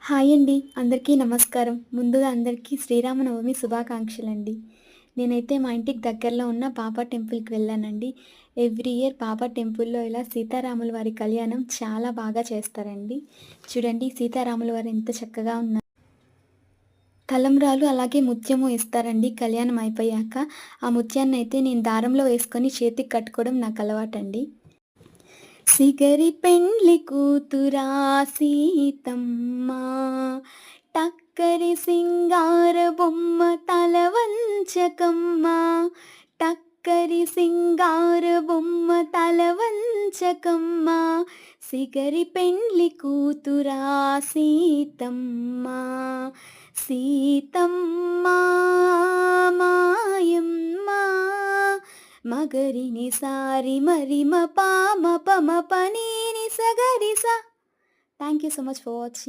Hi అండి. అందరికీ నమస్కారం. ముందుగా అందరికీ శ్రీరామనవమి శుభాకాంక్షలండి. నేనైతే మా ఇంటికి దగ్గరలో ఉన్న బాబా టెంపుల్‌కి వెళ్ళానండి. ఎవ్రీ ఇయర్ బాబా టెంపుల్‌లో ఇలా సీతారాముల వారి కళ్యాణం చాలా బాగా చేస్తారండి. చూడండి సీతారాముల వారు ఎంత చక్కగా ఉన్నారు. తలంబ్రాలు అలాగే ముత్యము ఇస్తారండి కళ్యాణం అయిపోయాక. ఆ ముత్యాన్నయితే నేను దారంలో వేసుకొని చేతికి కట్టుకోవడం నాకు అలవాటండి. సిగరి పెండ్లి కూతురా సీతమ్మ టక్కరి సింగార బొమ్మ తల వంచకమ్మ టక్కరి సింగార బొమ్మ తల వంచకమ్మ సిగరి పెండ్లి కూతురా సీతమ్మ సీతమ్మ మాయమ్మ మగరిని సారి మరిమ పామ పమ పనీని సగరిస. Thank you so much for watching.